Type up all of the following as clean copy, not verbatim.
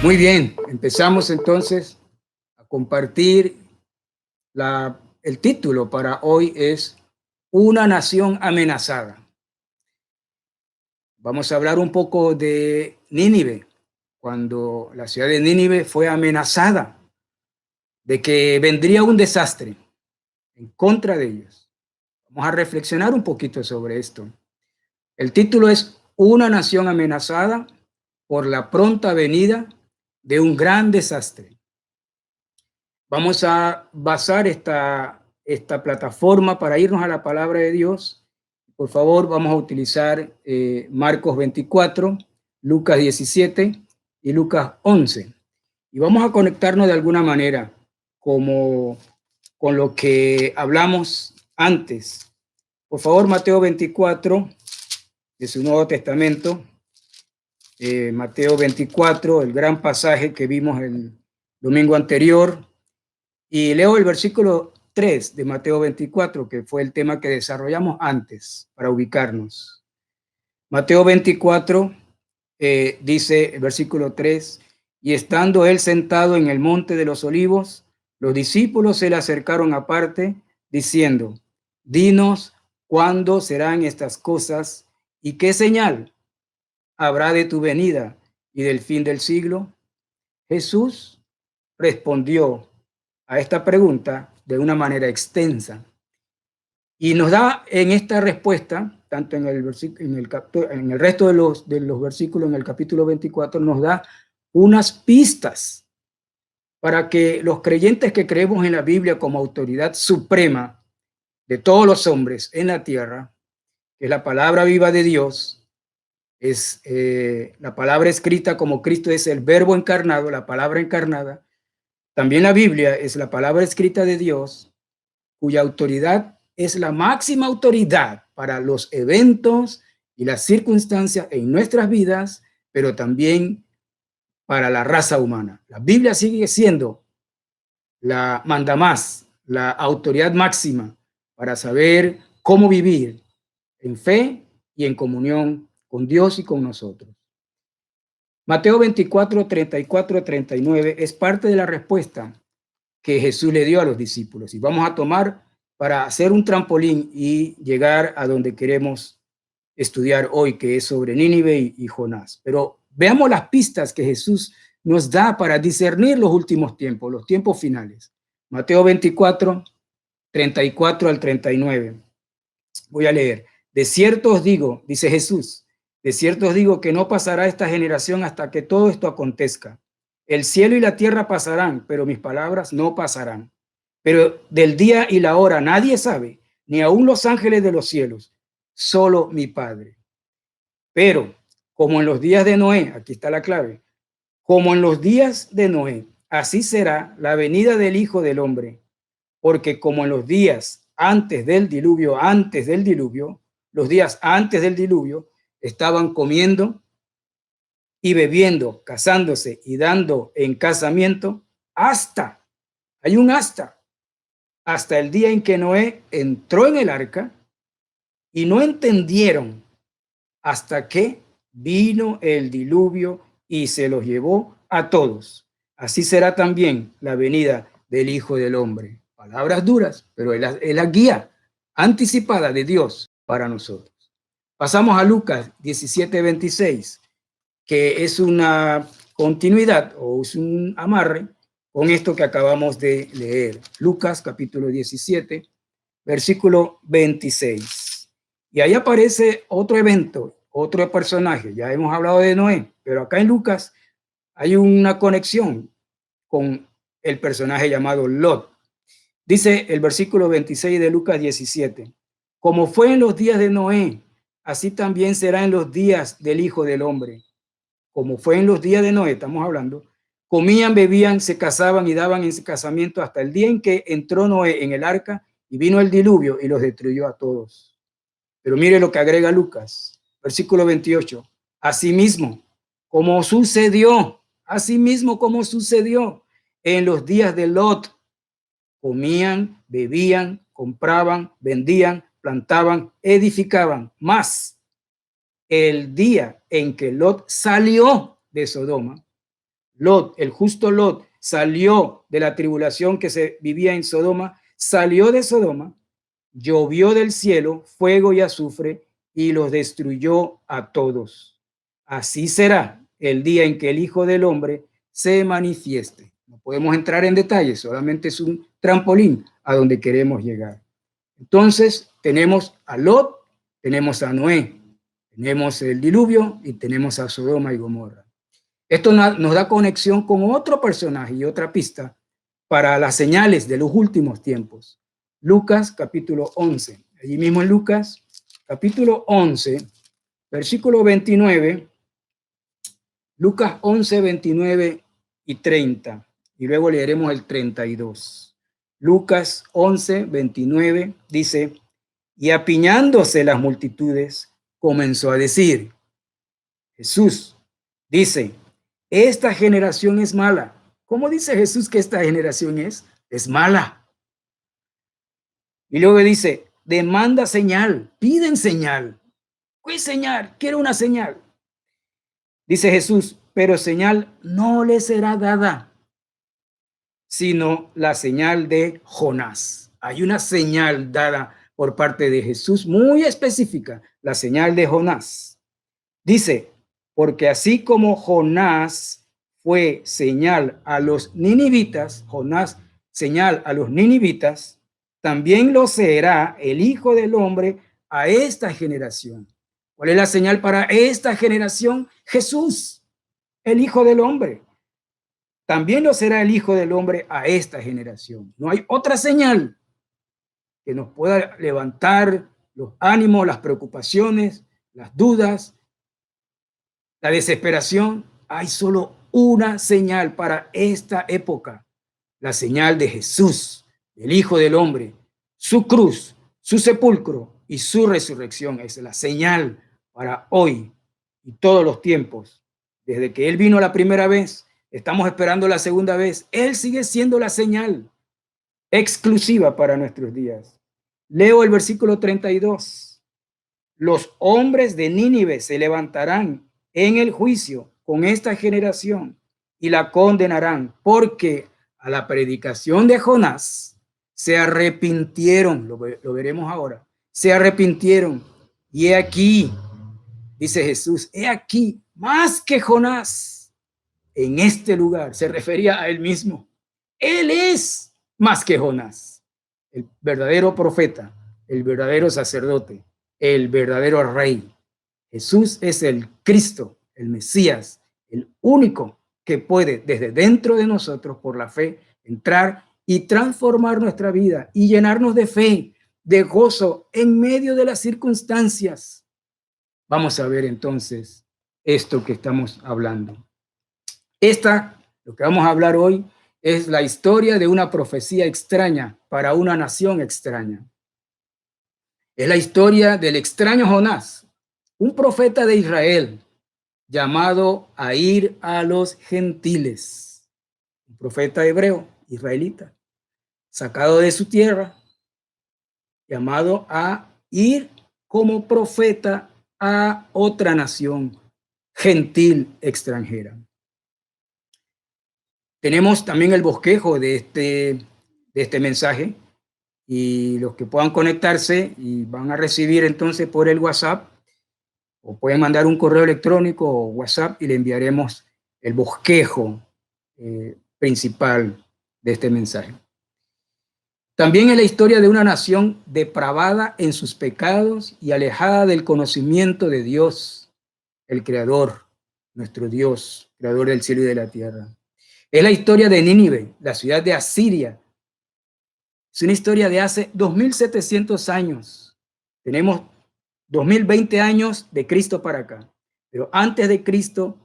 Muy bien, empezamos entonces a compartir el título para hoy es Una nación amenazada. Vamos a hablar un poco de Nínive, cuando la ciudad de Nínive fue amenazada de que vendría un desastre en contra de ellos. Vamos a reflexionar un poquito sobre esto. El título es Una nación amenazada por la pronta venida de un gran desastre. Vamos a basar esta plataforma para irnos a la palabra de Dios. Por favor, vamos a utilizar Marcos 24, Lucas 17 y Lucas 11. Y vamos a conectarnos de alguna manera como con lo que hablamos antes. Por favor, Mateo 24, de su Nuevo Testamento. Mateo 24, el gran pasaje que vimos el domingo anterior. Y leo el versículo 3 de Mateo 24, que fue el tema que desarrollamos antes para ubicarnos. Mateo 24 dice el versículo 3, y estando él sentado en el monte de los olivos, los discípulos se le acercaron aparte, diciendo, dinos cuándo serán estas cosas y qué señal habrá de tu venida y del fin del siglo. Jesús respondió a esta pregunta de una manera extensa y nos da en esta respuesta, tanto en el resto de los versículos en el capítulo 24, nos da unas pistas para que los creyentes que creemos en la Biblia como autoridad suprema de todos los hombres en la tierra, que es la palabra viva de Dios, es la palabra escrita como Cristo es el verbo encarnado, la palabra encarnada. También la Biblia es la palabra escrita de Dios, cuya autoridad es la máxima autoridad para los eventos y las circunstancias en nuestras vidas, pero también para la raza humana. La Biblia sigue siendo la mandamás, la autoridad máxima para saber cómo vivir en fe y en comunión con Dios y con nosotros. Mateo 24, 34, 39 es parte de la respuesta que Jesús le dio a los discípulos. Y vamos a tomar para hacer un trampolín y llegar a donde queremos estudiar hoy, que es sobre Nínive y Jonás. Pero veamos las pistas que Jesús nos da para discernir los últimos tiempos, los tiempos finales. Mateo 24, 34 al 39. Voy a leer. De cierto os digo, dice Jesús, de cierto os digo que no pasará esta generación hasta que todo esto acontezca. El cielo y la tierra pasarán, pero mis palabras no pasarán. Pero del día y la hora nadie sabe, ni aun los ángeles de los cielos, solo mi Padre. Pero como en los días de Noé, aquí está la clave, como en los días de Noé, así será la venida del Hijo del Hombre. Porque como en los días antes del diluvio, los días antes del diluvio, estaban comiendo y bebiendo, casándose y dando en casamiento, hay un hasta el día en que Noé entró en el arca y no entendieron hasta que vino el diluvio y se los llevó a todos. Así será también la venida del Hijo del Hombre. Palabras duras, pero es la guía anticipada de Dios para nosotros. Pasamos a Lucas 17, 26, que es una continuidad o es un amarre con esto que acabamos de leer. Lucas capítulo 17, versículo 26. Y ahí aparece otro evento, otro personaje. Ya hemos hablado de Noé, pero acá en Lucas hay una conexión con el personaje llamado Lot. Dice el versículo 26 de Lucas 17, como fue en los días de Noé, así también será en los días del Hijo del Hombre. Como fue en los días de Noé, estamos hablando, comían, bebían, se casaban y daban en casamiento hasta el día en que entró Noé en el arca y vino el diluvio y los destruyó a todos. Pero mire lo que agrega Lucas, versículo 28. Asimismo, como sucedió en los días de Lot, comían, bebían, compraban, vendían, plantaban, edificaban. Más el día en que Lot salió de Sodoma, Lot, el justo Lot, salió de la tribulación que se vivía en Sodoma, salió de Sodoma, llovió del cielo fuego y azufre y los destruyó a todos. Así será el día en que el Hijo del Hombre se manifieste. No podemos entrar en detalles, solamente es un trampolín a donde queremos llegar. Entonces, tenemos a Lot, tenemos a Noé, tenemos el diluvio y tenemos a Sodoma y Gomorra. Esto nos da conexión con otro personaje y otra pista para las señales de los últimos tiempos. Lucas capítulo 11. Allí mismo en Lucas capítulo 11, versículo 29. Lucas 11, 29 y 30. Y luego leeremos el 32. Lucas 11, 29 dice, y apiñándose las multitudes, comenzó a decir, Jesús dice, esta generación es mala. ¿Cómo dice Jesús que esta generación es? Es mala. Y luego dice, demanda señal, piden señal. ¿Qué señal? Quiero una señal. Dice Jesús, pero señal no le será dada, sino la señal de Jonás. Hay una señal dada por parte de Jesús muy específica, la señal de Jonás. Dice, porque así como Jonás fue señal a los ninivitas, Jonás señal a los ninivitas, también lo será el Hijo del Hombre a esta generación. ¿Cuál es la señal para esta generación? Jesús, el Hijo del Hombre. También lo será el Hijo del Hombre a esta generación. No hay otra señal que nos pueda levantar los ánimos, las preocupaciones, las dudas, la desesperación. Hay solo una señal para esta época, la señal de Jesús, el Hijo del Hombre, su cruz, su sepulcro y su resurrección. Es la señal para hoy y todos los tiempos. Desde que Él vino la primera vez, estamos esperando la segunda vez. Él sigue siendo la señal exclusiva para nuestros días. Leo el versículo 32. Los hombres de Nínive se levantarán en el juicio con esta generación y la condenarán, porque a la predicación de Jonás se arrepintieron, lo veremos ahora, se arrepintieron. Y he aquí, dice Jesús, he aquí, más que Jonás, en este lugar, se refería a él mismo. Él es más que Jonás, el verdadero profeta, el verdadero sacerdote, el verdadero rey. Jesús es el Cristo, el Mesías, el único que puede desde dentro de nosotros por la fe entrar y transformar nuestra vida y llenarnos de fe, de gozo en medio de las circunstancias. Vamos a ver entonces esto que estamos hablando. Lo que vamos a hablar hoy es la historia de una profecía extraña para una nación extraña. Es la historia del extraño Jonás, un profeta de Israel llamado a ir a los gentiles, un profeta hebreo, israelita, sacado de su tierra, llamado a ir como profeta a otra nación gentil extranjera. Tenemos también el bosquejo de este mensaje, y los que puedan conectarse y van a recibir entonces por el WhatsApp, o pueden mandar un correo electrónico o WhatsApp y le enviaremos el bosquejo principal de este mensaje. También es la historia de una nación depravada en sus pecados y alejada del conocimiento de Dios, el Creador, nuestro Dios, Creador del cielo y de la tierra. Es la historia de Nínive, la ciudad de Asiria. Es una historia de hace 2700 años. Tenemos 2020 años de Cristo para acá. Pero antes de Cristo,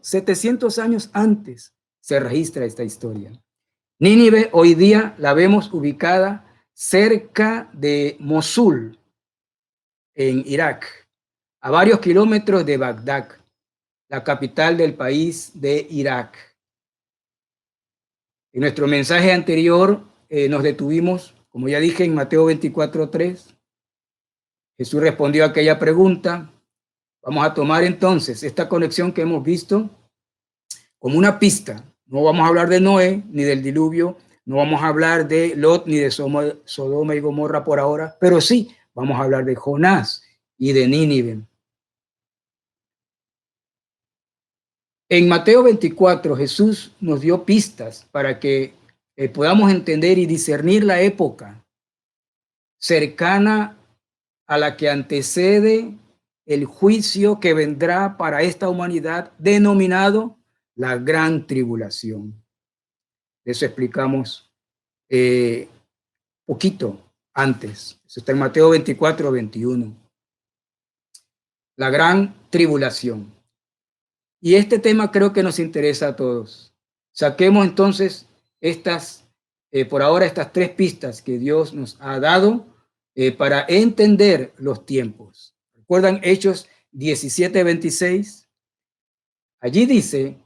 700 años antes, se registra esta historia. Nínive hoy día la vemos ubicada cerca de Mosul, en Irak, a varios kilómetros de Bagdad, la capital del país de Irak. En nuestro mensaje anterior nos detuvimos, como ya dije, en Mateo 24:3. Jesús respondió a aquella pregunta. Vamos a tomar entonces esta conexión que hemos visto como una pista. No vamos a hablar de Noé ni del diluvio, no vamos a hablar de Lot ni de Sodoma y Gomorra por ahora, pero sí vamos a hablar de Jonás y de Nínive. En Mateo 24, Jesús nos dio pistas para que podamos entender y discernir la época cercana a la que antecede el juicio que vendrá para esta humanidad, denominado la gran tribulación. Eso explicamos poquito antes. Eso está en Mateo 24, 21. La gran tribulación. Y este tema creo que nos interesa a todos. Saquemos entonces por ahora estas tres pistas que Dios nos ha dado para entender los tiempos. ¿Recuerdan Hechos 17, 26? Allí dice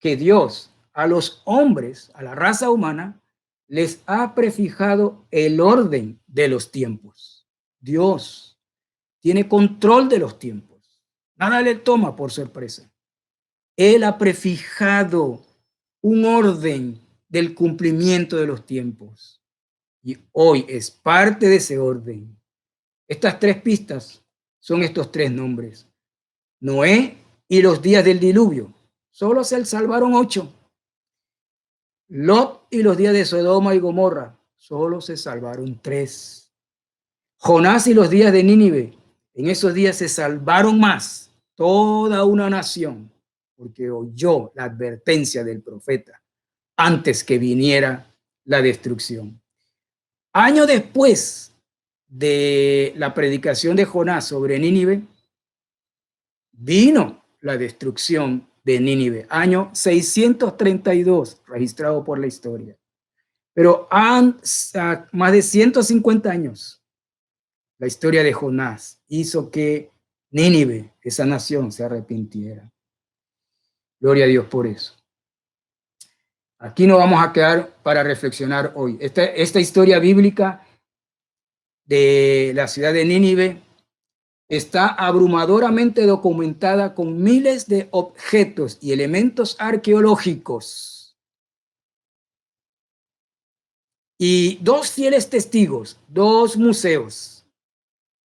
que Dios a los hombres, a la raza humana, les ha prefijado el orden de los tiempos. Dios tiene control de los tiempos. Nada le toma por sorpresa. Él ha prefijado un orden del cumplimiento de los tiempos. Y hoy es parte de ese orden. Estas tres pistas son estos tres nombres. Noé y los días del diluvio. Solo se salvaron 8. Lot y los días de Sodoma y Gomorra. Solo se salvaron 3. Jonás y los días de Nínive. En esos días se salvaron más. Toda una nación. Porque oyó la advertencia del profeta antes que viniera la destrucción. Año después de la predicación de Jonás sobre Nínive, vino la destrucción de Nínive, año 632, registrado por la historia. Pero más de 150 años, la historia de Jonás hizo que Nínive, esa nación, se arrepintiera. Gloria a Dios por eso. Aquí nos vamos a quedar para reflexionar hoy. Esta historia bíblica de la ciudad de Nínive está abrumadoramente documentada con miles de objetos y elementos arqueológicos. Y 2 fieles testigos, 2 museos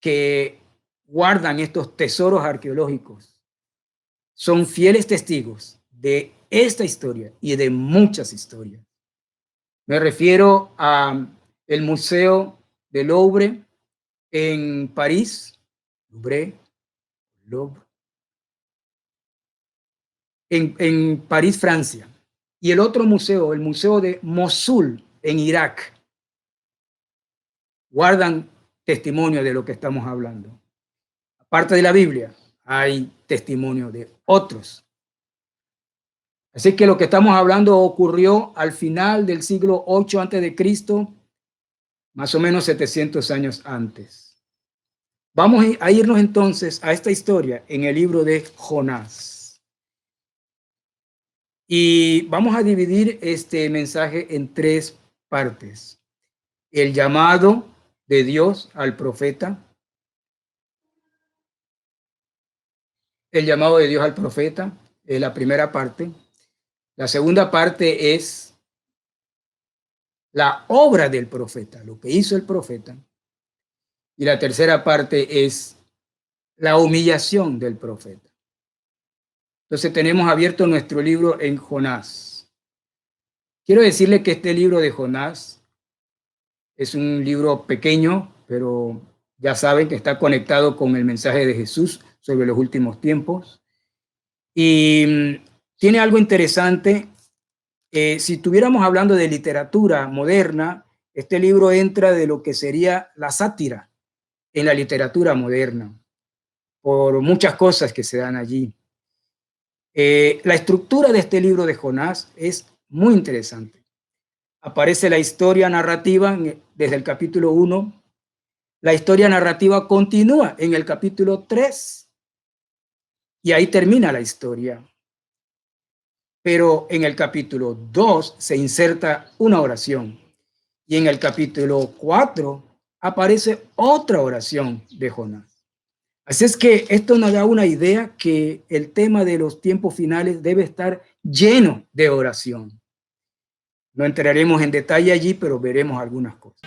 que guardan estos tesoros arqueológicos, son fieles testigos de esta historia y de muchas historias. Me refiero a el Museo del Louvre en París, Louvre, en París, Francia, y el otro museo, el Museo de Mosul en Irak, guardan testimonio de lo que estamos hablando. Aparte de la Biblia, hay testimonio de otros. Así que lo que estamos hablando ocurrió al final del siglo 8 antes de Cristo, más o menos 700 años antes. Vamos a irnos entonces a esta historia en el libro de Jonás. Y vamos a dividir este mensaje en 3 partes. El llamado de Dios al profeta. El llamado de Dios al profeta es la primera parte. La segunda parte es la obra del profeta, lo que hizo el profeta. Y la tercera parte es la humillación del profeta. Entonces tenemos abierto nuestro libro en Jonás. Quiero decirle que este libro de Jonás es un libro pequeño, pero ya saben que está conectado con el mensaje de Jesús sobre los últimos tiempos. Y tiene algo interesante. Si estuviéramos hablando de literatura moderna, este libro entra de lo que sería la sátira en la literatura moderna, por muchas cosas que se dan allí. La estructura de este libro de Jonás es muy interesante. Aparece la historia narrativa desde el capítulo 1. La historia narrativa continúa en el capítulo 3 y ahí termina la historia. Pero en el capítulo 2 se inserta una oración y en el capítulo 4 aparece otra oración de Jonás. Así es que esto nos da una idea que el tema de los tiempos finales debe estar lleno de oración. No entraremos en detalle allí, pero veremos algunas cosas.